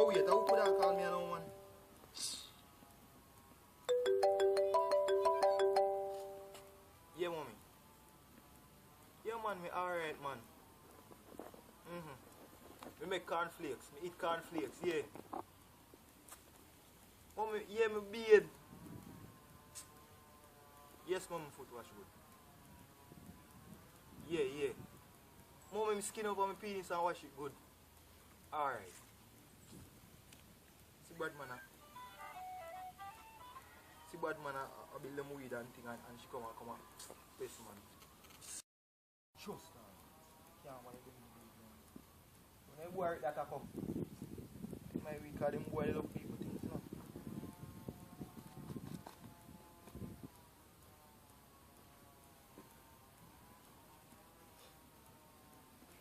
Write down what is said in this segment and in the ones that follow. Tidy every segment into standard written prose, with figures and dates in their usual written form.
wait, who could have called me alone, man? Yeah, mommy. Yeah, man, me alright, man. Me make cornflakes. Me eat cornflakes, yeah. Mommy, yeah, me beard. Yes, mom, my foot wash good. Yeah, yeah. Mommy, me skin up on my penis and wash it good. Alright. See bad man, see bad man, I build them weed and thing and she come and piss man. Just can't want to do it. When I work that I come. My week are them boy love people things now.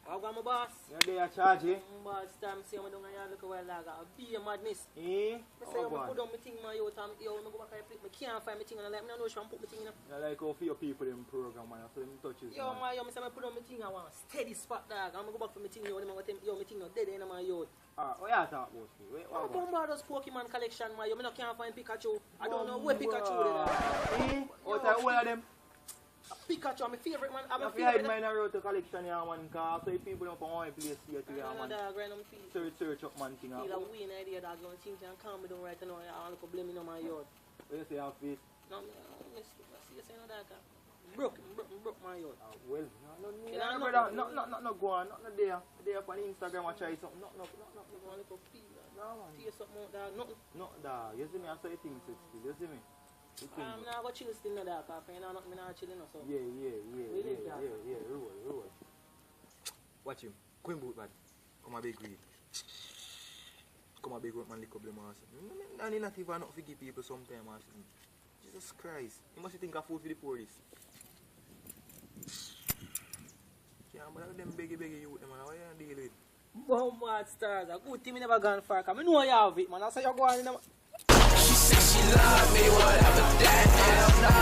How come my boss? You're there charge, eh? Boss, time say I'm doing a look away like a be a madness. Eh? I say I'm put on my thing my yo time yo I go back and flip. I can't find my thing and I like me know she want put my thing in. I like how few people in program man, so them touches. Yo my yo me say I put on my thing I want steady spot dog. I'm go back for my thing yo them go yo my thing no dead in my yo. Ah, what you talk about? I'm come about those Pokemon collection my yo me no can't find Pikachu. I don't know where Pikachu is. Eh? What are all of them? Pikachu my favorite man. I'm a favorite. favorite. Mine are out to collection here man, cause so if people don't want one place here to here man. Dog right on feel. Search up man thing. Feel a win idea dog don't think and calm me down right now. I want to blame me on my yard. What you say half face? No, I see you saying that. Broke my yard. Well, no go on, not there. There up on Instagram and try something. No. Want to feel that. No man. Feel something out dog. Nothing. No dog, you see me I say things still, you see me? I'm not going to chill still no dog, cause I know nothing, I'm not chilling or so. Yeah, roll. Watch him, Queen boot man. Come a big read. Come a big road man lick up the mass. And he not even not forgive people sometimes man. Jesus Christ. You must think of food for the police. Yeah, but them beggy youth man, what you deal with? Bombard stars, a good thing me never gone far, cause I know you have it man, I say you go on in the... She said she love me, whatever that hell no.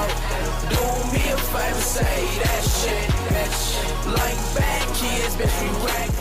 Do me a favor, say that shit. Like bad kids, bitch, we rank